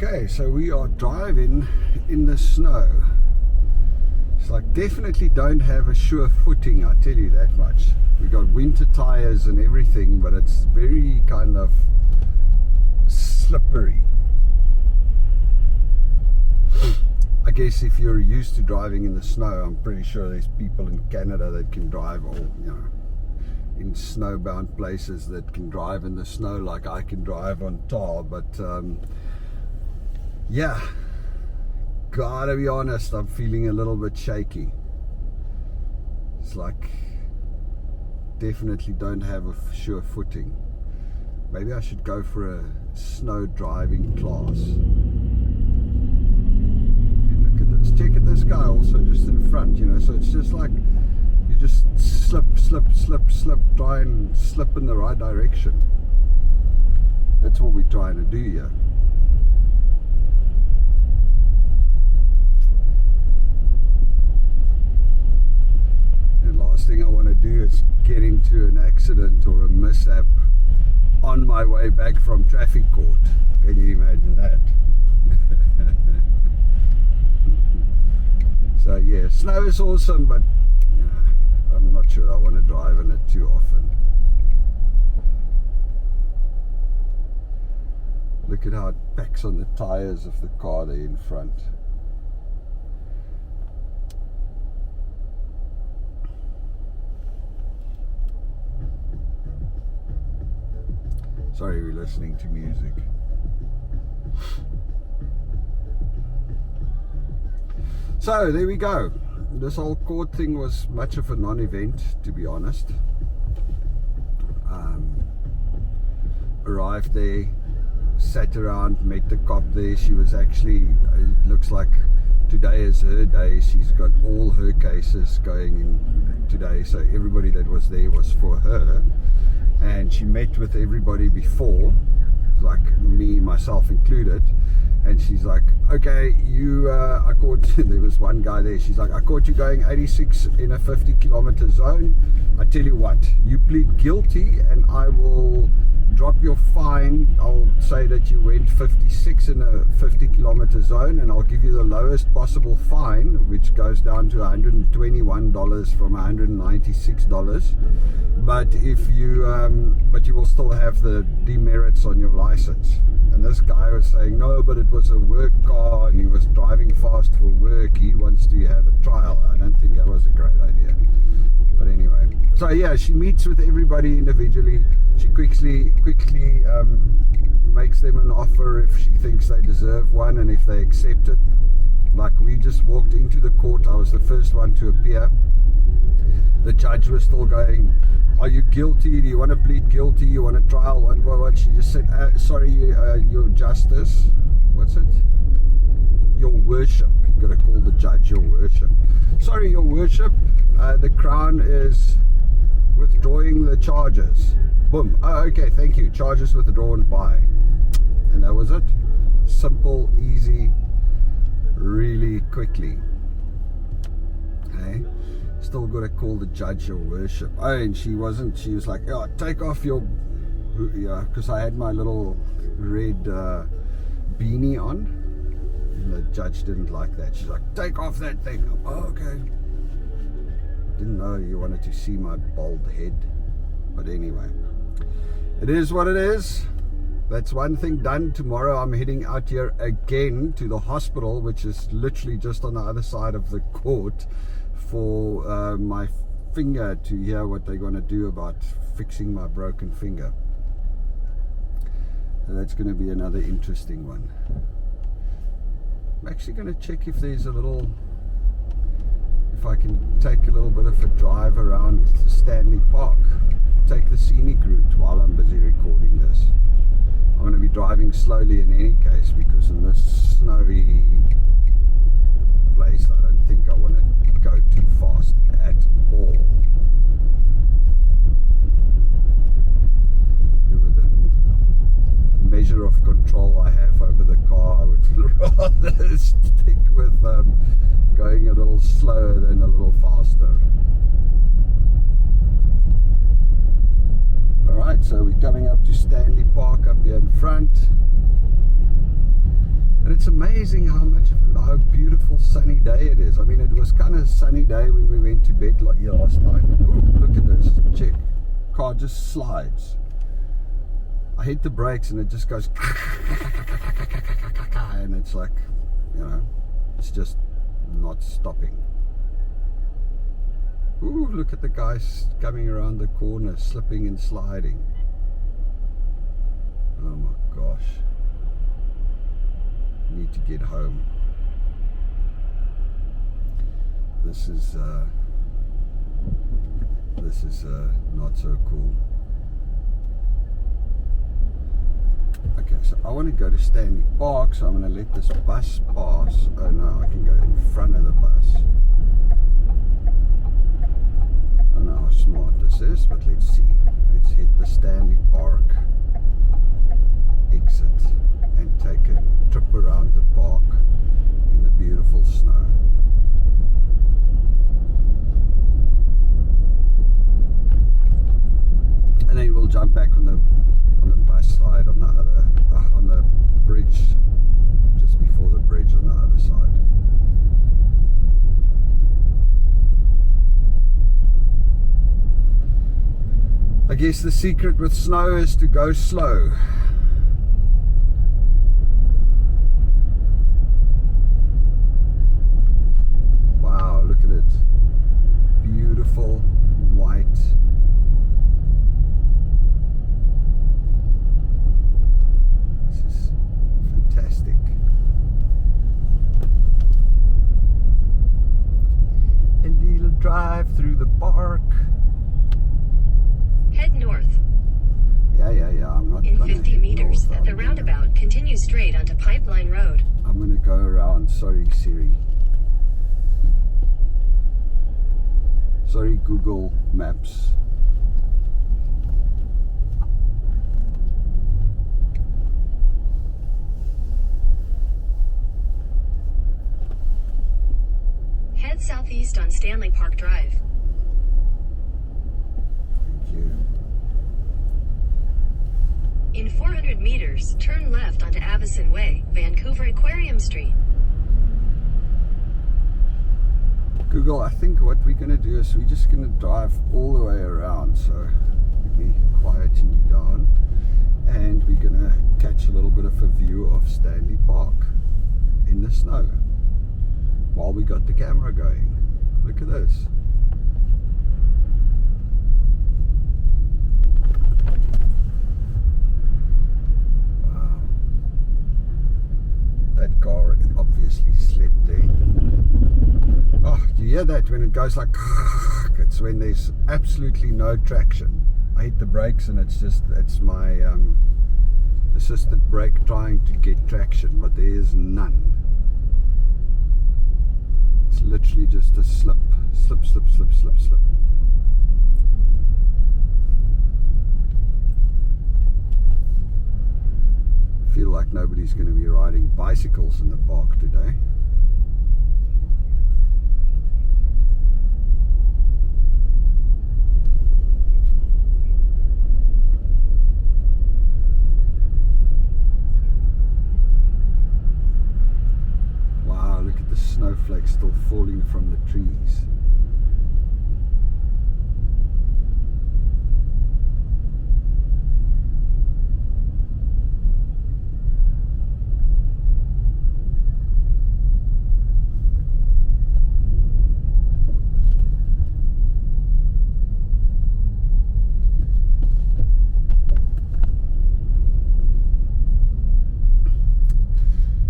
Okay, so we are driving in the snow. It's like definitely don't have a sure footing, I tell you that much. We got winter tires and everything, but it's very kind of slippery. I guess if you're used to driving in the snow, I'm pretty sure there's people in Canada that can drive, or in snowbound places that can drive in the snow like I can drive on tar. But yeah, gotta be honest, I'm feeling a little bit shaky. It's like definitely don't have a sure footing. Maybe I should go for a snow driving class. And look at this, check at this guy also just in front, so it's just like you just slip, try and slip in the right direction. That's what we're trying to do here. And last thing I want to do is get into an accident or a mishap on my way back from traffic court. Can you imagine that? So yeah, snow is awesome, but I'm not sure I want to drive in it too often. Look at how it packs on the tires of the car there in front. Sorry, we're listening to music. So there we go. This whole court thing was much of a non-event, to be honest. Arrived there, sat around, met the cop there. She was actually, it looks like today is her day. She's got all her cases going in today, so everybody that was there was for her. And she met with everybody before, like me, myself included. And she's like, okay, I caught, there was one guy there, she's like, I caught you going 86 in a 50-kilometer zone. I tell you what, you plead guilty and I will drop your fine. I'll say that you went 56 in a 50-kilometer zone, and I'll give you the lowest possible fine, which goes down to $121 from $196. But if you, but you will still have the demerits on your license. And this guy was saying, no, but it was a work car and he was driving fast for work. He wants to have a trial. I don't think that was a great idea. But anyway, so yeah, she meets with everybody individually. She quickly makes them an offer if she thinks they deserve one, and if they accept it. Like, we just walked into the court. I was the first one to appear. The judge was still going, are you guilty? Do you want to plead guilty? You want a trial? What? She just said, sorry, your justice. What's it? Your worship. You got to call the judge your worship. Sorry, your worship. The Crown is withdrawing the charges. Boom. Oh, okay, thank you. Charges withdrawn by. And that was it. Simple, easy, really quickly. Okay. Still got to call the judge your worship. Oh, and she was like, oh, take off your, because I had my little red beanie on, and the judge didn't like that. She's like, take off that thing. Oh, okay. Didn't know you wanted to see my bald head, but anyway, it is what it is. That's one thing done. Tomorrow I'm heading out here again to the hospital, which is literally just on the other side of the court, for my finger, to hear what they're going to do about fixing my broken finger. So that's going to be another interesting one. I'm actually going to check if there's if I can take a little bit of a drive around Stanley Park, take the scenic route while I'm busy recording this. I'm going to be driving slowly in any case, because in this snowy place I don't think I want to go too fast at all. With the measure of control I have over the car, I would rather stick with going a little slower than a little faster. Alright, so we're coming up to Stanley Park up here in front. And it's amazing how beautiful sunny day it is. I mean, it was kind of sunny day when we went to bed last night. Ooh, look at this. Check. Car just slides. I hit the brakes and it just goes and it's like, you know, it's just not stopping. Ooh, look at the guys coming around the corner, slipping and sliding. Oh my gosh. Need to get home. This is not so cool. Okay, so I want to go to Stanley Park, so I'm going to let this bus pass. Oh no, I can go in front of the bus. I don't know how smart this is, but let's see. Let's hit the Stanley Park exit and take a trip around the park in the beautiful snow. And then we'll jump back on the bus side on the other on the bridge, just before the bridge on the other side. I guess the secret with snow is to go slow. Wow, look at it. Beautiful white. This is fantastic. A little drive through the park. Head north. Yeah. I'm not in gonna 50 meters at the roundabout, continue straight onto Pipeline Road. I'm gonna go around. Sorry, Siri. Sorry, Google Maps. Head southeast on Stanley Park Drive. Thank you. In 400 meters, turn left onto Avison Way, Vancouver Aquarium Street. Google, I think what we're going to do is we're just going to drive all the way around. So let me quieten you down. And we're going to catch a little bit of a view of Stanley Park in the snow while we got the camera going. Look at this. Wow. That car obviously slept there. Oh, do you hear that when it goes like, it's when there's absolutely no traction. I hit the brakes and it's my assisted brake trying to get traction, but there is none. It's literally just a slip. I feel like nobody's going to be riding bicycles in the park today. Look at the snowflakes still falling from the trees.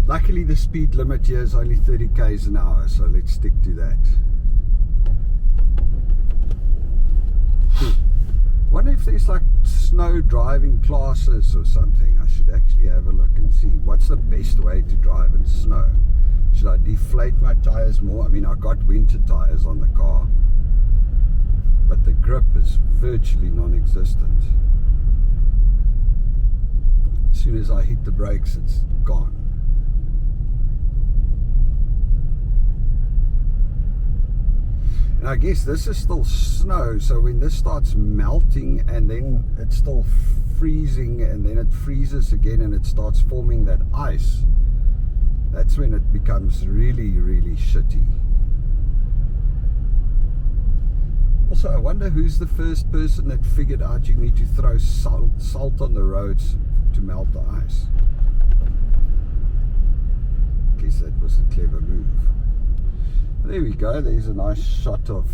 Luckily the speed limit here is only 30 k's an hour, so let's stick to that. Wonder if there's like snow driving classes or something. I should actually have a look and see what's the best way to drive in snow. Should I deflate my tires more? I mean, I got winter tires on the car, but the grip is virtually non-existent. As soon as I hit the brakes, it's gone. And I guess this is still snow, so when this starts melting and then it's still freezing and then it freezes again and it starts forming that ice, That's when it becomes really, really shitty. Also, I wonder who's the first person that figured out you need to throw salt on the roads to melt the ice. I guess that was a clever move. There we go, there's a nice shot of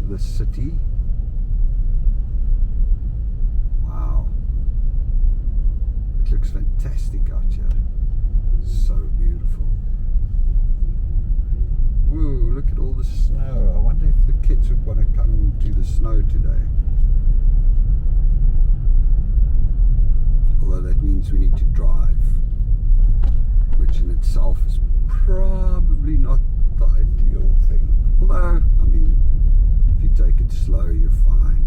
the city. Wow. It looks fantastic out here. So beautiful. Whoa, look at all the snow. I wonder if the kids would want to come to the snow today. Although that means we need to drive, which in itself is probably not the ideal thing. Although, I mean, if you take it slow, you're fine.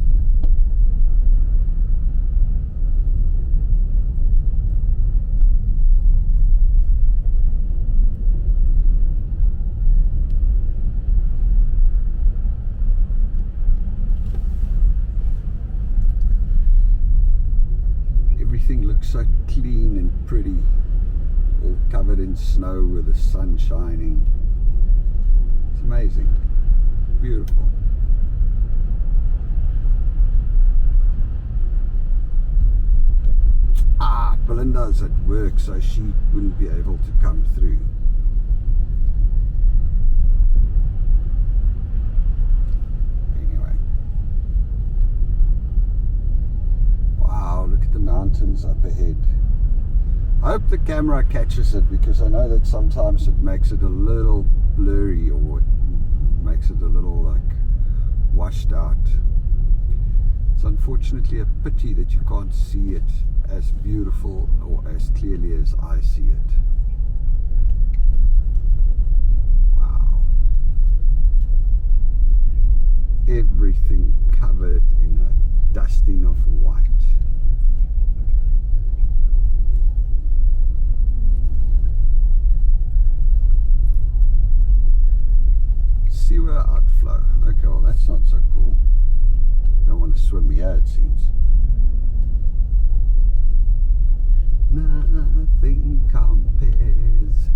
Everything looks so clean and pretty, all covered in snow with the sun shining. It's amazing, beautiful. Belinda's at work, so she wouldn't be able to come through. Mountains up ahead. I hope the camera catches it, because I know that sometimes it makes it a little blurry, or it makes it a little like washed out. It's unfortunately a pity that you can't see it as beautiful or as clearly as I see it. Wow. Everything covered in a dusting of white. Sewer outflow. Okay, well that's not so cool. Don't want to swim here, it seems. Nothing compares.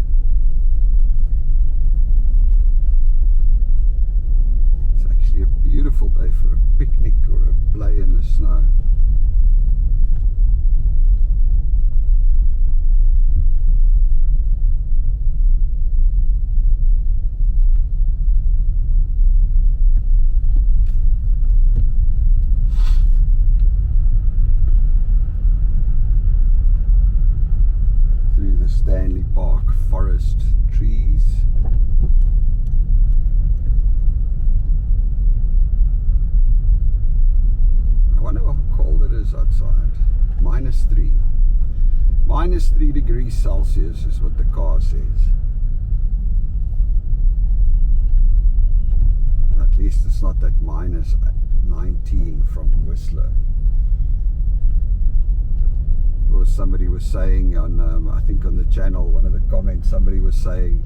It's actually a beautiful day for a picnic or a play in the snow. Stanley Park forest trees. I wonder how cold it is outside. -3. -3 degrees Celsius is what the car says. At least it's not that -19 from Whistler. Or somebody was saying on, I think on the channel, one of the comments, somebody was saying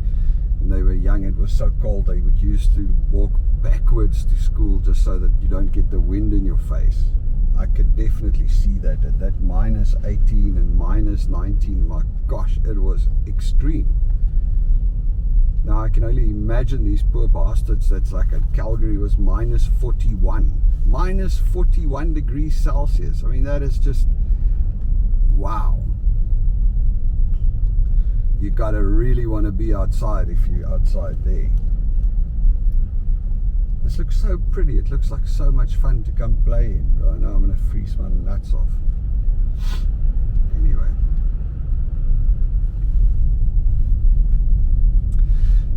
when they were young it was so cold they would used to walk backwards to school just so that you don't get the wind in your face. I could definitely see that at that -18 and -19, my gosh, it was extreme. Now I can only imagine these poor bastards that's like at Calgary was -41. -41 degrees Celsius. I mean, that is just, wow. You gotta really want to be outside if you're outside there. This looks so pretty. It looks like so much fun to come play in. But I know I'm gonna freeze my nuts off. Anyway.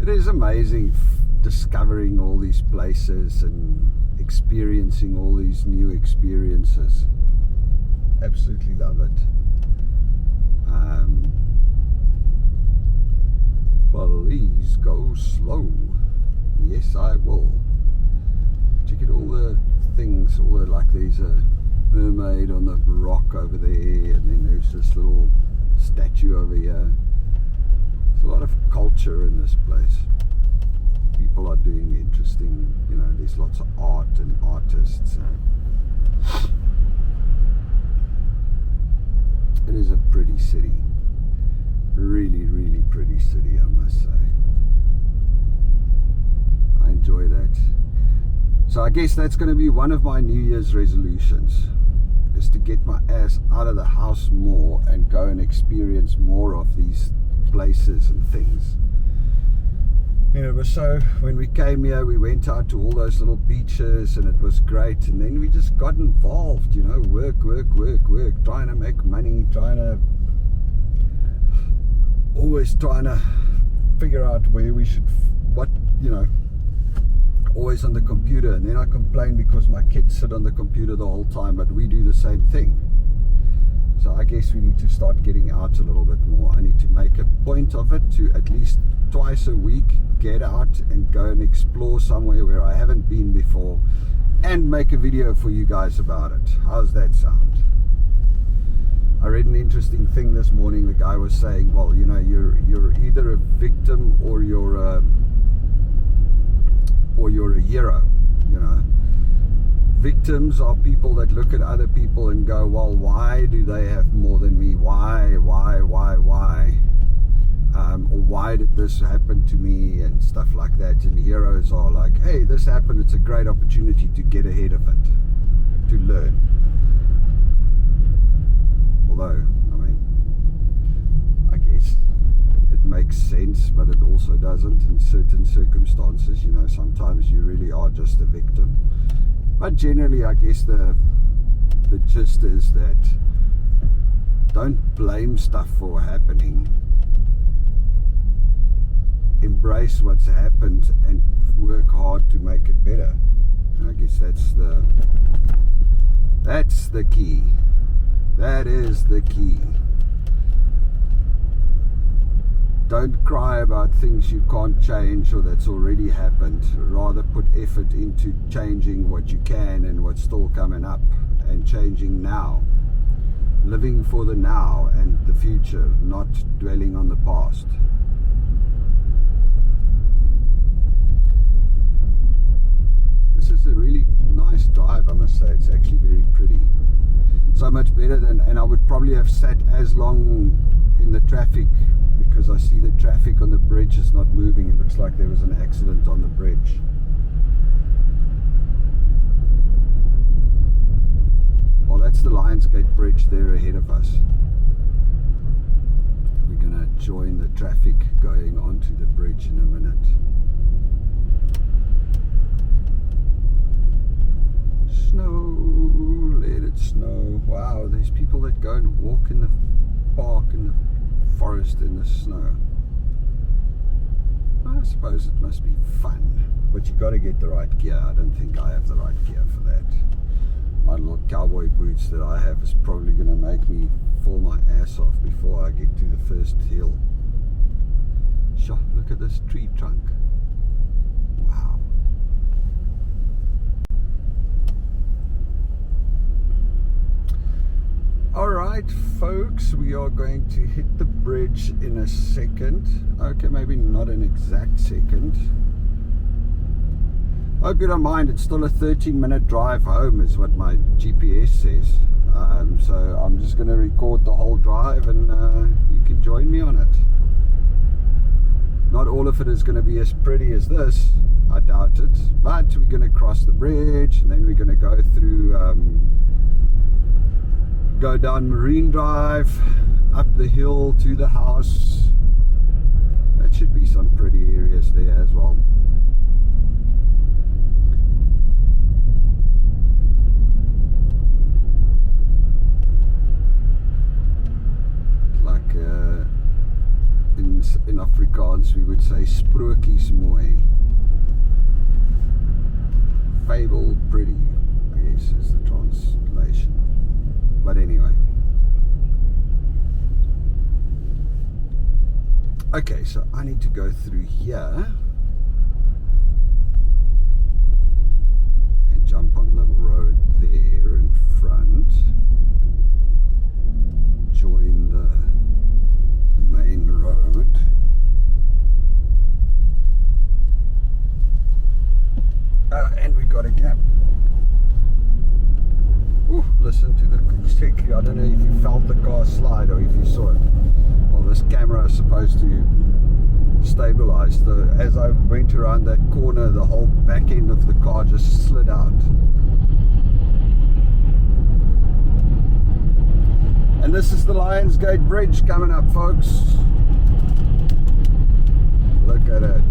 It is amazing discovering all these places and experiencing all these new experiences. Absolutely love it. Please go slow. Yes, I will. Check out all the things, all the, like there's a mermaid on the rock over there, and then there's this little statue over here. There's a lot of culture in this place. People are doing interesting, you know, there's lots of art and artists. And it is a pretty city. Really, really pretty city, I must say. I enjoy that. So I guess that's going to be one of my New Year's resolutions, is to get my ass out of the house more and go and experience more of these places and things. You know, it was so, when we came here, we went out to all those little beaches and it was great, and then we just got involved, you know, work, trying to make money, always trying to figure out where we should, what, you know, always on the computer. And then I complain because my kids sit on the computer the whole time, but we do the same thing. So I guess we need to start getting out a little bit more. I need to make a point of it to at least twice a week get out and go and explore somewhere where I haven't been before and make a video for you guys about it. How's that sound? I read an interesting thing this morning. The guy was saying, well, you know, you're either a victim or you're a hero, you know. Victims are people that look at other people and go, well, why do they have more than me? Why? Or why did this happen to me and stuff like that. And heroes are like, hey, this happened, it's a great opportunity to get ahead of it, to learn. Although, I mean, I guess it makes sense, but it also doesn't in certain circumstances. You know, sometimes you really are just a victim. But generally, I guess the gist is that don't blame stuff for happening. Embrace what's happened and work hard to make it better. And I guess that's the key. That is the key. Don't cry about things you can't change or that's already happened. Rather put effort into changing what you can and what's still coming up, and changing now. Living for the now and the future, not dwelling on the past. This is a really nice drive, I must say. It's actually very pretty. So much better than, and I would probably have sat as long in the traffic, because I see the traffic on the bridge is not moving. It looks like there was an accident on the bridge. Well, that's the Lionsgate Bridge there ahead of us. We're going to join the traffic going onto the bridge in a minute. Snow, let it snow. Wow, there's people that go and walk in the park in the forest in the snow. I suppose it must be fun, but you got to get the right gear. I don't think I have the right gear for that. My little cowboy boots that I have is probably going to make me fall my ass off before I get to the first hill. Sure, look at this tree trunk. Wow. Alright folks, we are going to hit the bridge in a second. Okay, maybe not an exact second. I hope you don't mind, it's still a 13-minute drive home is what my GPS says. So I'm just going to record the whole drive and you can join me on it. Not all of it is going to be as pretty as this, I doubt it. But we're going to cross the bridge and then we're going to go through... go down Marine Drive, up the hill to the house. That should be some pretty areas there as well. Like in Afrikaans we would say sprokies mooi. Fable pretty, I guess is the translation. But anyway. Okay, so I need to go through here and jump on the road there in front. Join the main road. And we got a gap. Ooh, listen to the tick. I don't know if you felt the car slide or if you saw it. Well, this camera is supposed to stabilized. As I went around that corner, the whole back end of the car just slid out. And this is the Lionsgate Bridge coming up, folks. Look at it.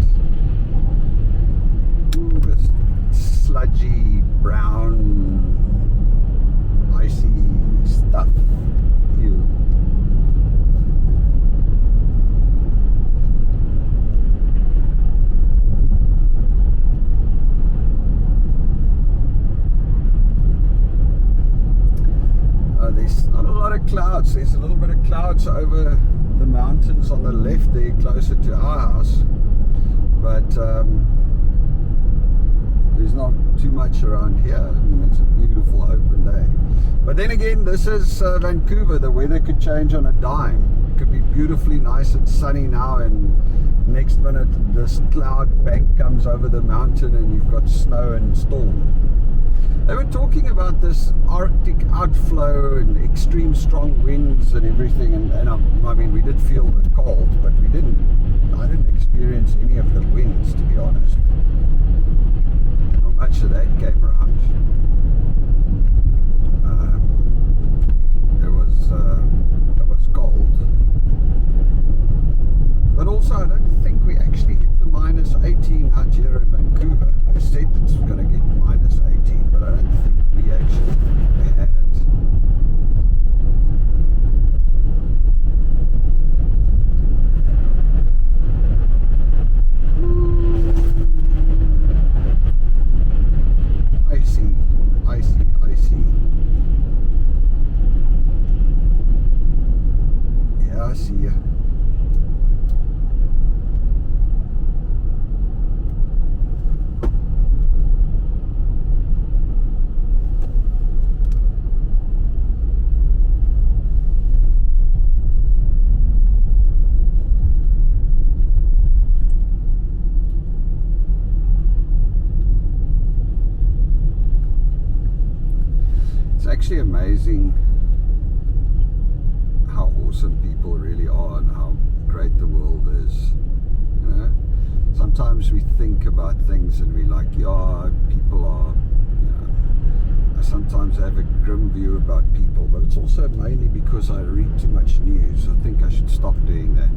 Ooh, this sludgy, brown, icy stuff. Ew. There's not a lot of clouds. There's a little bit of clouds over the mountains on the left there, closer to our house, but there's not too much around here. I mean, it's a beautiful open day. But then again, this is Vancouver. The weather could change on a dime. It could be beautifully nice and sunny now, and next minute this cloud bank comes over the mountain and you've got snow and storm. They were talking about this Arctic outflow and extreme strong winds and everything, and I mean, we did feel the cold, but I didn't experience any of the winds, to be honest. Not much of that came around. It was cold, but also I don't think we actually hit the minus 18 out here in Vancouver. They said it's going to get minus 18, but I don't think we actually had it. Icy, icy, icy. Yeah, I see ya. Actually amazing how awesome people really are and how great the world is. You know, sometimes we think about things and we like, yeah, people are, you know, I sometimes have a grim view about people, but it's also mainly because I read too much news. I think I should stop doing that.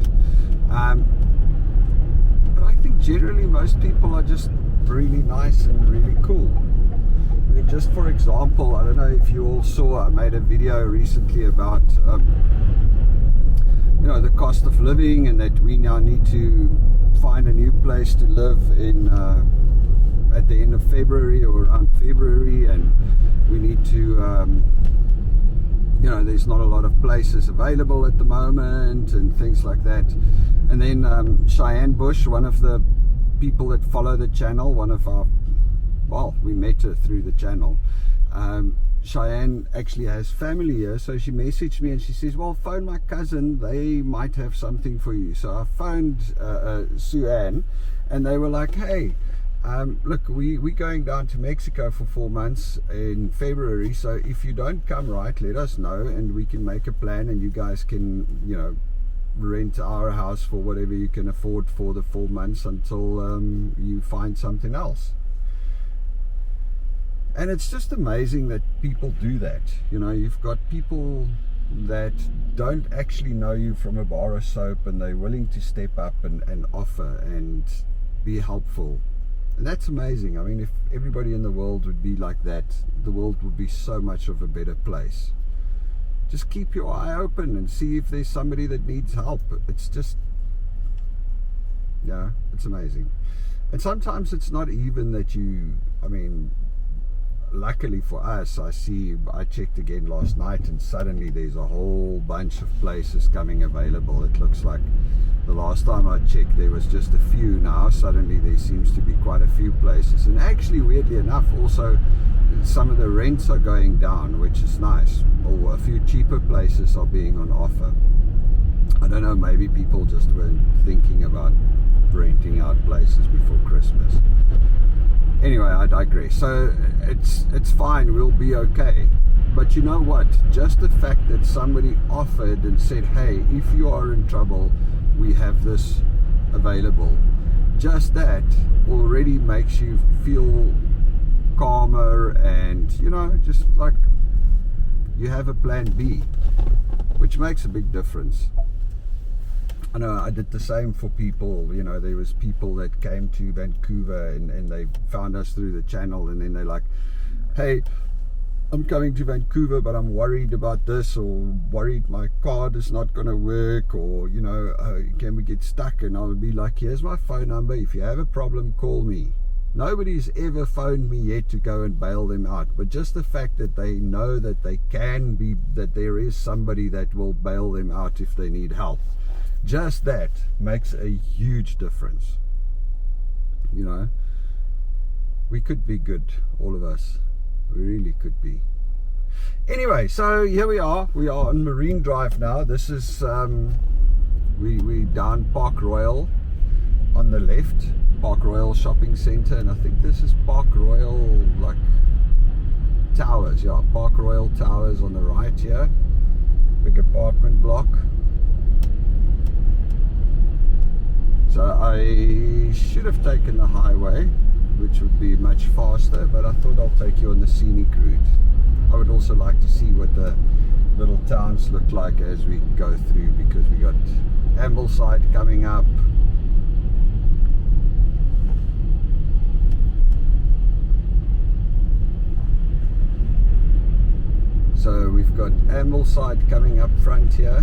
But I think generally most people are just really nice and really cool. I mean, just for example, I don't know if you all saw, I made a video recently about you know, the cost of living, and that we now need to find a new place to live in at the end of February or around February, and we need to you know, there's not a lot of places available at the moment and things like that. And then Cheyenne Bush, one of the people that follow the channel, one of our, well, we met her through the channel. Cheyenne actually has family here, so she messaged me and she says, well, phone my cousin, they might have something for you. So I phoned Sue Ann, and they were like, hey, look, we're going down to Mexico for 4 months in February, so if you don't come, right, let us know and we can make a plan, and you guys can, you know, rent our house for whatever you can afford for the 4 months until you find something else. And it's just amazing that people do that. You know, you've got people that don't actually know you from a bar of soap, and they're willing to step up and offer and be helpful. And that's amazing. I mean, if everybody in the world would be like that, the world would be so much of a better place. Just keep your eye open and see if there's somebody that needs help. It's just, yeah, it's amazing. And sometimes it's not even that you, I mean, luckily for us, I checked again last night, and suddenly there's a whole bunch of places coming available. It looks like the last time I checked there was just a few. Now suddenly there seems to be quite a few places, and actually, weirdly enough, also some of the rents are going down, which is nice, or a few cheaper places are being on offer. I don't know, maybe people just weren't thinking about renting out places before Christmas. Anyway, I digress. So it's fine, we'll be okay. But you know what? Just the fact that somebody offered and said, hey, if you are in trouble, we have this available, just that already makes you feel calmer, and just like you have a plan B, which makes a big difference. I know I did the same for people. There was people that came to Vancouver and they found us through the channel, and then they're like, hey, I'm coming to Vancouver, but I'm worried about this, or worried my card is not going to work, or can we get stuck? And I would be like, here's my phone number, if you have a problem, call me. Nobody's ever phoned me yet to go and bail them out, but just the fact that they know that that there is somebody that will bail them out if they need help, just that makes a huge difference. We could be good, all of us. We really could be. Anyway, so here we are on Marine Drive now. This is we down Park Royal on the left, Park Royal Shopping Centre, and I think this is Park Royal like Towers. Yeah, Park Royal Towers on the right here, big apartment block. So I should have taken the highway, which would be much faster, but I thought I'll take you on the scenic route. I would also like to see what the little towns look like as we go through, because we got Ambleside coming up. So we've got Ambleside coming up front here.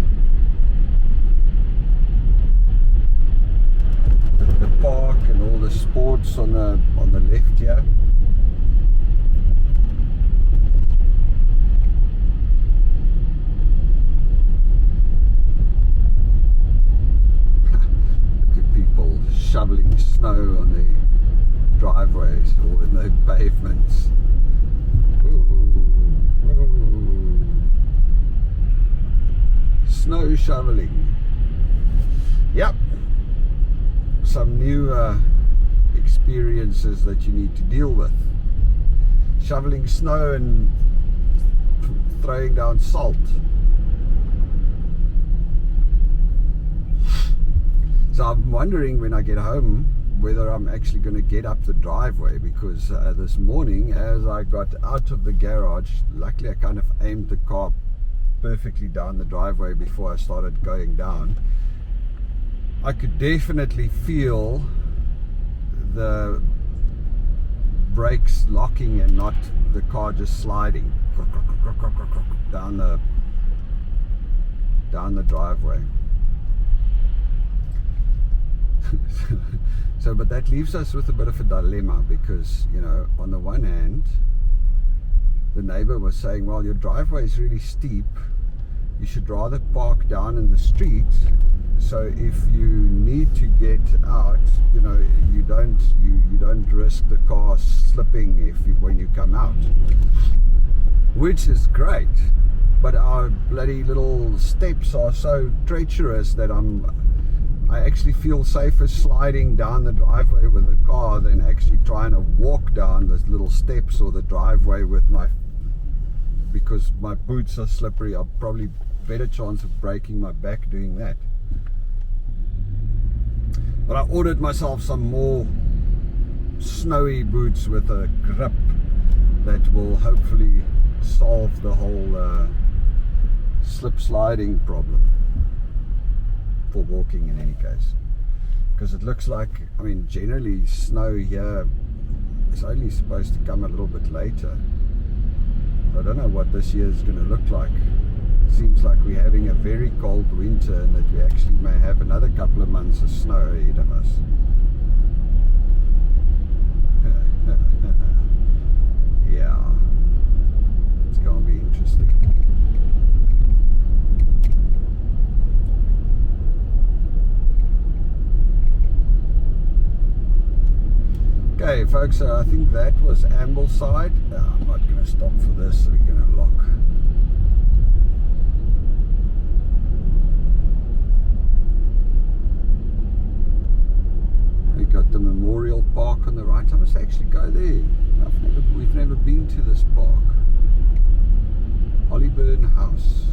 The park and all the sports on the left here. Look at people shoveling snow on the driveways or in the pavements. Ooh. Snow shoveling. Yep. Some new experiences that you need to deal with. Shoveling snow and throwing down salt. So I'm wondering when I get home whether I'm actually going to get up the driveway, because this morning as I got out of the garage, luckily I kind of aimed the car perfectly down the driveway before I started going down. I could definitely feel the brakes locking and not the car just sliding down the driveway. So, but that leaves us with a bit of a dilemma, because on the one hand, the neighbor was saying, well, your driveway is really steep, you should rather park down in the street, so if you need to get out, you don't risk the car slipping when you come out, which is great. But our bloody little steps are so treacherous that I actually feel safer sliding down the driveway with the car than actually trying to walk down the little steps or the driveway because my boots are slippery. I'll probably better chance of breaking my back doing that. But I ordered myself some more snowy boots with a grip that will hopefully solve the whole slip sliding problem for walking in any case. Because it looks like, generally snow here is only supposed to come a little bit later. I don't know what this year is going to look like. Seems like we're having a very cold winter, and that we actually may have another couple of months of snow ahead of us. Yeah, it's going to be interesting. Okay folks, so I think that was Ambleside. I'm not going to stop for this, so we're going to lock. We got the Memorial Park on the right. I must actually go there. We've never been to this park. Hollyburn House.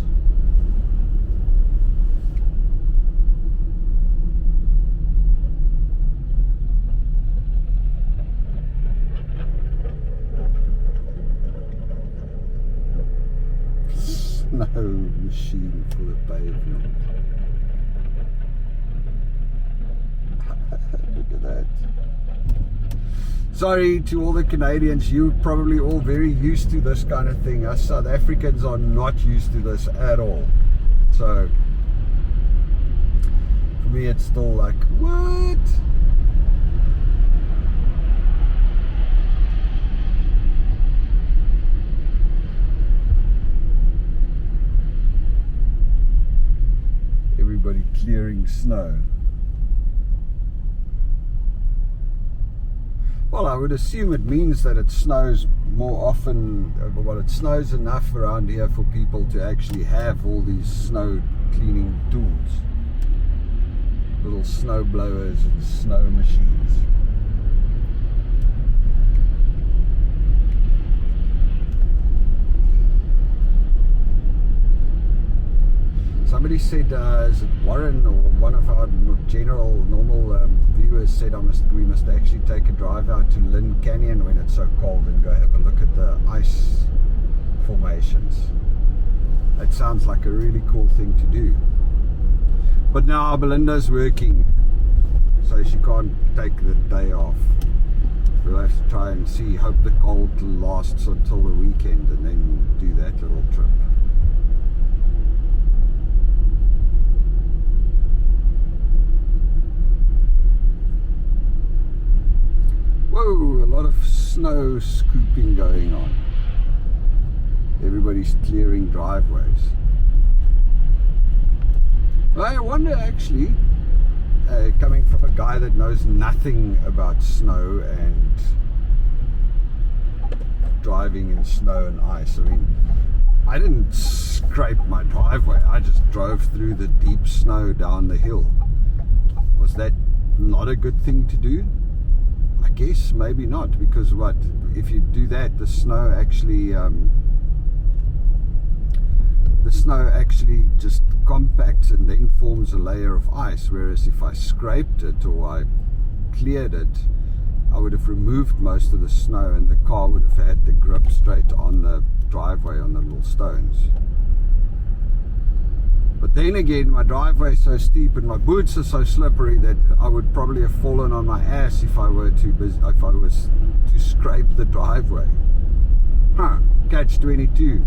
snow machine for the pavement. Look at that. Sorry to all the Canadians, you're probably all very used to this kind of thing. Us South Africans are not used to this at all. So for me it's still like, what? Everybody clearing snow. Well, I would assume it means that it snows more often. Well, it snows enough around here for people to actually have all these snow cleaning tools. Little snow blowers and snow machines. Somebody said, is it Warren or one of our general normal viewers said we must actually take a drive out to Lynn Canyon when it's so cold and go have a look at the ice formations. That sounds like a really cool thing to do. But now Belinda's working, so she can't take the day off. We'll have to try and see, hope the cold lasts until the weekend and then do that little trip. Whoa, a lot of snow scooping going on. Everybody's clearing driveways. I wonder actually, coming from a guy that knows nothing about snow and driving in snow and ice. I mean, I didn't scrape my driveway. I just drove through the deep snow down the hill. Was that not a good thing to do? I guess maybe not, because what if you do that, the snow actually just compacts and then forms a layer of ice, whereas if I scraped it or I cleared it, I would have removed most of the snow and the car would have had the grip straight on the driveway, on the little stones. But then again, my driveway is so steep and my boots are so slippery that I would probably have fallen on my ass if I was to scrape the driveway. Catch 22.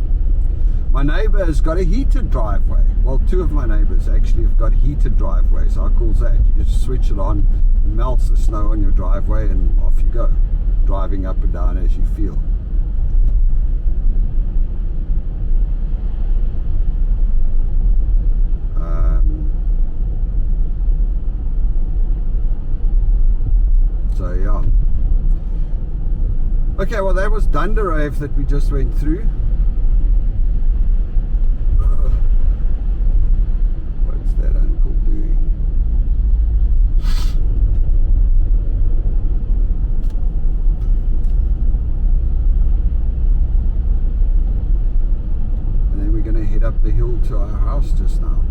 My neighbor has got a heated driveway. Well, two of my neighbors actually have got heated driveways. How cool is that? You just switch it on, it melts the snow on your driveway, and off you go, driving up and down as you feel. So yeah. Okay, well that was Dunderave that we just went through. What's that uncle doing? And then we're going to head up the hill to our house just now.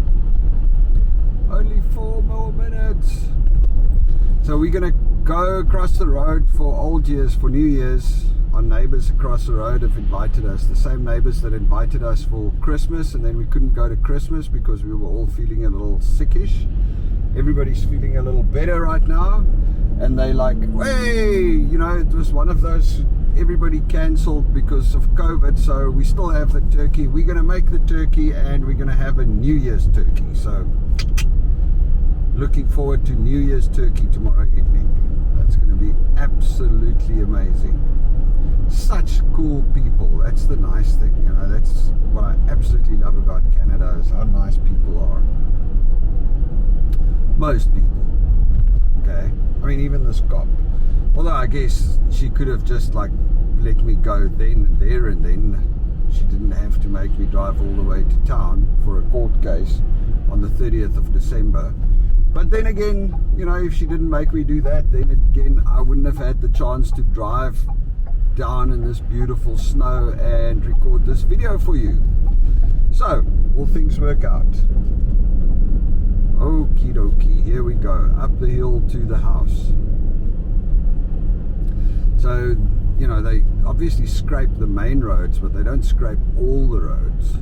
Only 4 more minutes. So we're going to go across the road for Old Year's, for New Year's. Our neighbours across the road have invited us, the same neighbours that invited us for Christmas, and then we couldn't go to Christmas because we were all feeling a little sickish. Everybody's feeling a little better right now, and they like, hey, you know, it was one of those, everybody cancelled because of COVID, so we still have the turkey. We're going to make the turkey and we're going to have a New Year's turkey. So looking forward to New Year's turkey tomorrow evening. That's going to be absolutely amazing. Such cool people. That's the nice thing, you know. That's what I absolutely love about Canada, is how nice people are. Most people. Okay. I mean, even this cop. Although I guess she could have just like let me go then and there, and then she didn't have to make me drive all the way to town for a court case on the 30th of December. But then again, you know, if she didn't make me do that, then again, I wouldn't have had the chance to drive down in this beautiful snow and record this video for you. So, all things work out. Okie dokie, here we go, up the hill to the house. So, you know, they obviously scrape the main roads, but they don't scrape all the roads.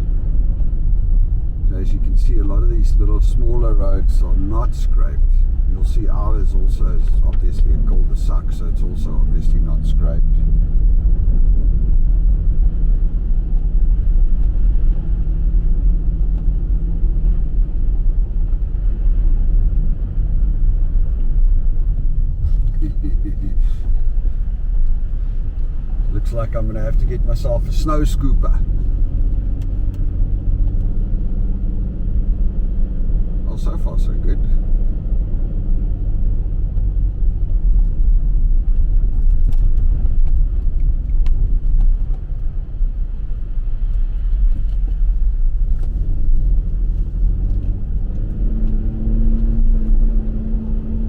as you can see, a lot of these little smaller roads are not scraped. You'll see ours also is obviously a cul-de-sac, so it's also obviously not scraped. Looks like I'm going to have to get myself a snow scooper. Oh, so far so good.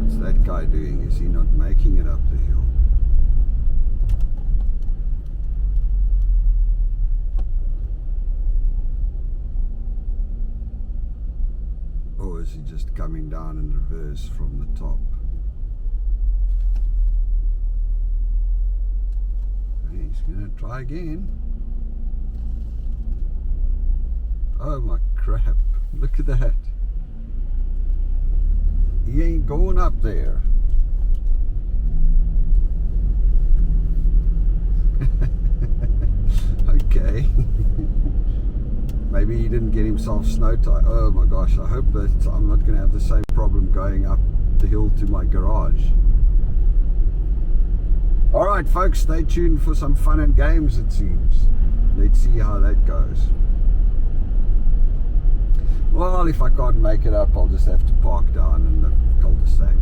What's that guy doing? Is he not making it up the hill? Or is he just coming down in reverse from the top? He's gonna try again. Oh my crap, look at that. He ain't going up there. Okay. Maybe he didn't get himself snow tight. Oh my gosh, I hope that I'm not going to have the same problem going up the hill to my garage. Alright folks, stay tuned for some fun and games it seems. Let's see how that goes. Well, if I can't make it up, I'll just have to park down in the cul-de-sac.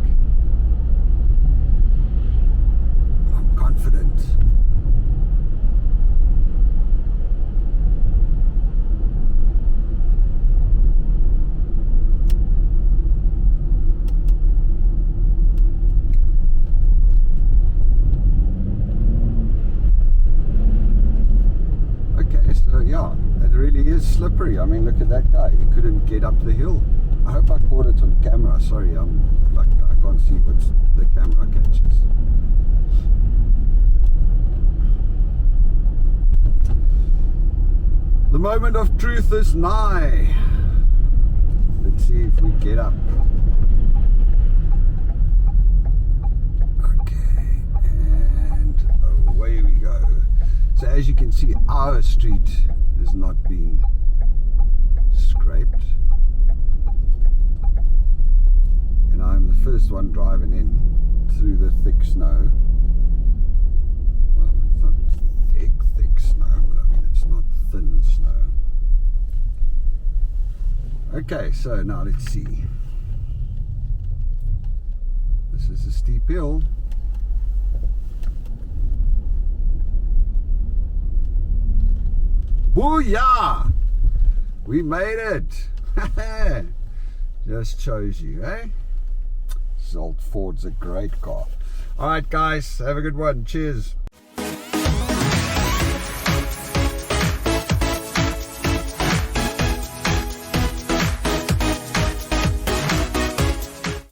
I'm confident. Yeah, it really is slippery. I mean, look at that guy. He couldn't get up the hill. I hope I caught it on camera. Sorry, I can't see what the camera catches. The moment of truth is nigh. Let's see if we get up. Okay, and away we go. So as you can see, our street has not been scraped. And I'm the first one driving in through the thick snow. Well, it's not thick snow, but I mean it's not thin snow. Okay, so now let's see. This is a steep hill. Booyah! We made it! Just chose you, eh? This old Ford's a great car. Alright guys, have a good one. Cheers.